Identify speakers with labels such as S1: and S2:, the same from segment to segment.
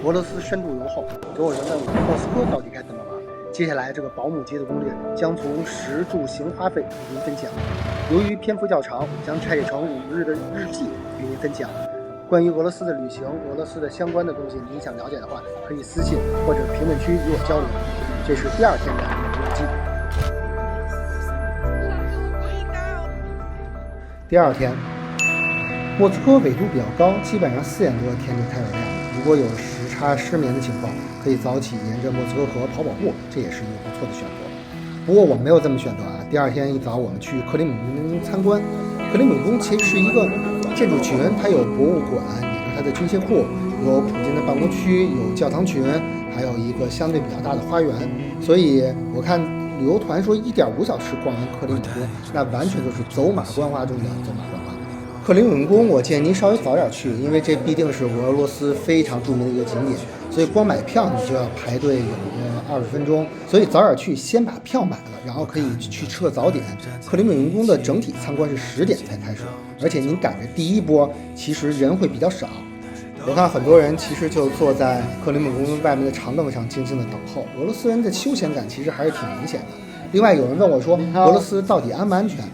S1: 俄罗斯深度游后，所有人问我莫斯科到底该怎么玩。接下来这个保姆级的攻略将从食住行花费与您分享。由于篇幅较长，我将拆解成5日的日记与您分享。关于俄罗斯的旅行、俄罗斯的相关的东西，您想了解的话，可以私信或者评论区与我交流。这是第2天的日记。第2天，莫斯科纬度比较高，基本上4点多天就开始亮了。如果有时差失眠的情况，可以早起沿着莫斯科河跑步，这也是一个不错的选择。不过我没有这么选择啊。第2天一早，我们去克里姆林宫参观。克里姆林宫其实是一个建筑群，它有博物馆，也就是它的军械库，有普京的办公区，有教堂群，还有一个相对比较大的花园。所以我看旅游团说1.5小时逛完克里姆宫，那完全就是走马观花中的走马观花。克里姆林宫我建议您稍微早点去，因为这必定是俄罗斯非常著名的一个景点，所以光买票你就要排队有个20分钟，所以早点去，先把票买了，然后可以去吃个早点。克里姆林宫的整体参观是10点才开始，而且您赶着第一波，其实人会比较少。我看很多人其实就坐在克里姆林宫外面的长凳上静静的等候。俄罗斯人的休闲感其实还是挺明显的。另外有人问我说，俄罗斯到底安不安全？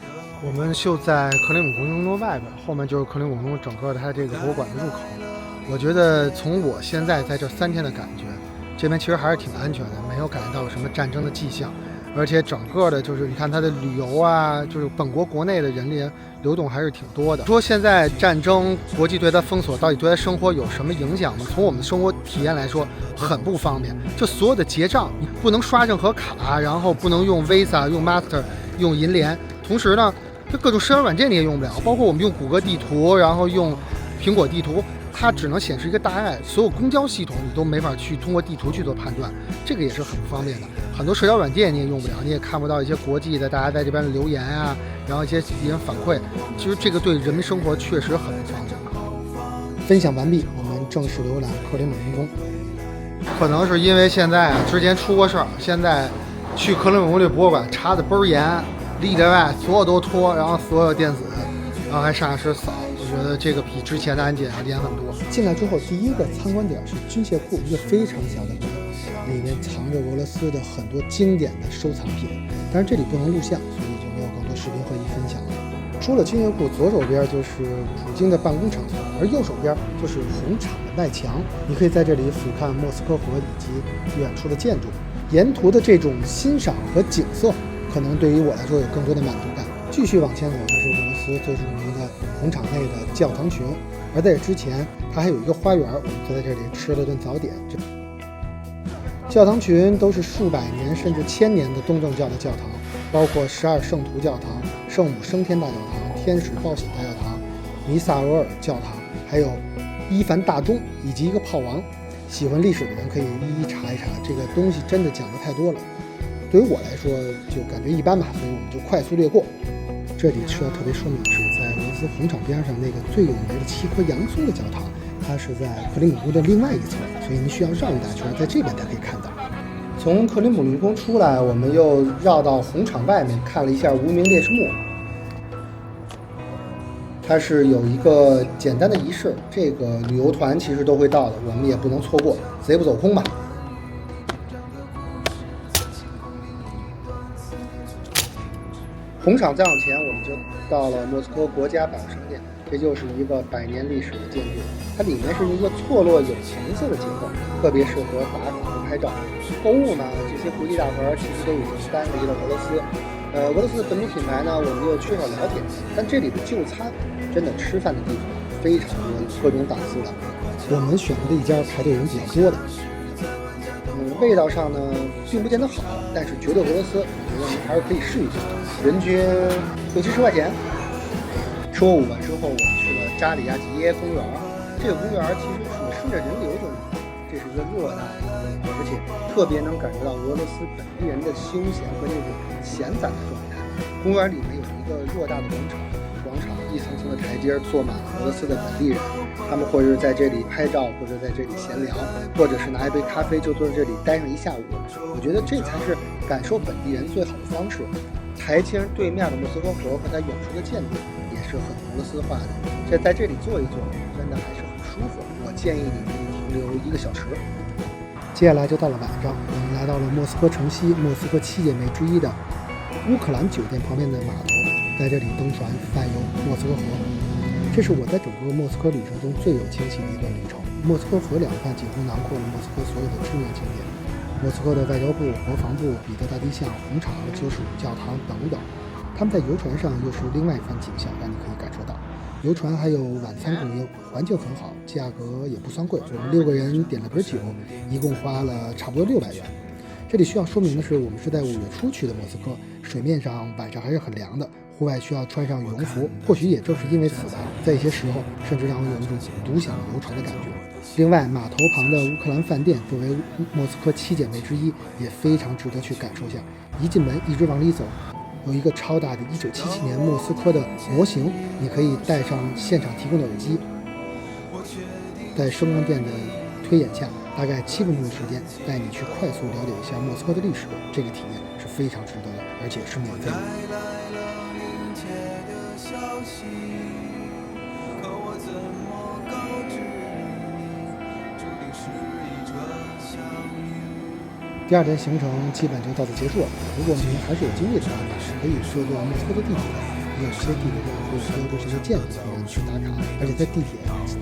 S1: 我们就在克里姆林宫外边，后面就是克里姆林宫整个它这个博物馆的入口。我觉得从我现在在这3天的感觉，这边其实还是挺安全的，没有感觉到什么战争的迹象，而且整个的就是你看它的旅游啊，就是本国国内的人员流动还是挺多的。说现在战争，国际对它封锁，到底对它生活有什么影响吗？从我们的生活体验来说，很不方便。就所有的结账，你不能刷任何卡，然后不能用 Visa、用 Master、用银联，同时呢，就各种社交软件你也用不了，包括我们用谷歌地图，然后用苹果地图，它只能显示一个大概，所有公交系统你都没法去通过地图去做判断，这个也是很不方便的。很多社交软件你也用不了，你也看不到一些国际的大家在这边的留言啊，然后一些人反馈，其实这个对人民生活确实很不方便。分享完毕，我们正式浏览克里姆林宫。可能是因为现在之前出过事儿，现在去克里姆林宫博物馆查的倍儿严，里外所有都脱，然后所有电子，然后还上下身扫。我觉得这个比之前的安检要严很多。进来之后，第一个参观点是军械库，一个非常小的馆，里面藏着俄罗斯的很多经典的收藏品。但是这里不能录像，所以就没有更多视频会议分享了。出了军械库，左手边就是普京的办公场所，而右手边就是红场的外墙。你可以在这里俯瞰莫斯科河以及远处的建筑。沿途的这种欣赏和景色，可能对于我来说有更多的满足感。继续往前走，就是俄罗斯最著名的红场内的教堂群，而在这之前，它还有一个花园，我们就在这里吃了顿早点。教堂群都是数百年甚至1000年的东正教的教堂，包括12圣徒教堂、圣母升天大教堂、天使报喜大教堂、弥撒罗尔教堂，还有伊凡大钟以及一个炮王。喜欢历史的人可以一一查一查，这个东西真的讲的太多了。对于我来说就感觉一般吧，所以我们就快速略过。这里需要特别说明的是，在俄罗斯红场边上那个最有名的7棵洋松的教堂，它是在克里姆宫的另外一侧，所以您需要绕一大圈，在这边才可以看到。从克里姆林宫出来，我们又绕到红场外面看了一下无名烈士墓。它是有一个简单的仪式，这个旅游团其实都会到的，我们也不能错过，贼不走空吧。红场再往前，我们就到了莫斯科国家百货商店，这就是一个100年历史的建筑，它里面是一个错落有层次的结构，特别适合打卡和拍照。购物嘛，这些国际大牌其实都已经搬离了俄罗斯。俄罗斯本土品牌呢，我们又缺少了解，但这里的就餐真的吃饭的地方非常多，各种档次的。我们选择了一家排队人比较多的。味道上呢并不见得好，但是绝对俄罗斯，我觉得您还是可以试一试。人均60-70块钱。吃过午饭之后，我们去了扎里亚吉耶公园。这个公园其实是顺着人流就能到，这是一个偌大的公园，而且特别能感受到俄罗斯本地人的休闲和那种闲散的状态。公园里面有一个偌大的广场，一层层的台阶坐满了俄罗斯的本地人，他们或者是在这里拍照，或者在这里闲聊，或者是拿一杯咖啡就坐在这里待上一下午。我觉得这才是感受本地人最好的方式。台阶对面的莫斯科河和它远处的建筑也是很俄罗斯化的，在这里坐一坐，真的还是很舒服。我建议你可以提留1个小时。接下来就到了晚上，我们来到了莫斯科城西莫斯科7姐妹之一的乌克兰酒店旁边的码头，在这里登船泛游莫斯科河。这是我在整个莫斯科旅程中最有惊喜的一段旅程。莫斯科河两岸几乎囊括了莫斯科所有的知名景点，莫斯科的外交部、国防部、彼得大帝像、红场、救世主教堂等等。他们在游船上又是另外一番景象，让你可以感受到。游船还有晚餐供应，环境很好，价格也不算贵。我们6个人点了瓶酒，一共花了差不多600元。这里需要说明的是，我们是在5月初去的莫斯科，水面上晚上还是很凉的，户外需要穿上羽绒服。或许也正是因为此吧，在一些时候甚至让我有一种独享游船的感觉。另外，码头旁的乌克兰饭店作为莫斯科7姐妹之一，也非常值得去感受下。一进门一直往里走，有一个超大的1977年莫斯科的模型，你可以带上现场提供的耳机，在声光电的推演下，大概7分钟的时间，带你去快速了解一下莫斯科的历史。这个体验是非常值得的，而且是免费的。第2天行程基本就到此结束了。如果您还是有精力的话，可以坐莫斯科的地铁，也有些地铁站会有标志性的建筑可以让你去打卡，而且在地铁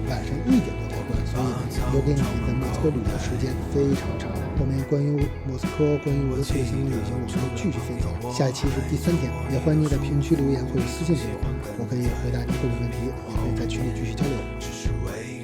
S1: 晚上1点多才关，所以留给你在莫斯科旅游时间非常长。后面关于莫斯科、关于俄罗斯的相关旅行，我们会继续分享。下一期是第3天，也欢迎你在评论区留言或者私信给我，我可以回答你各种问题，也可以在群里继续交流。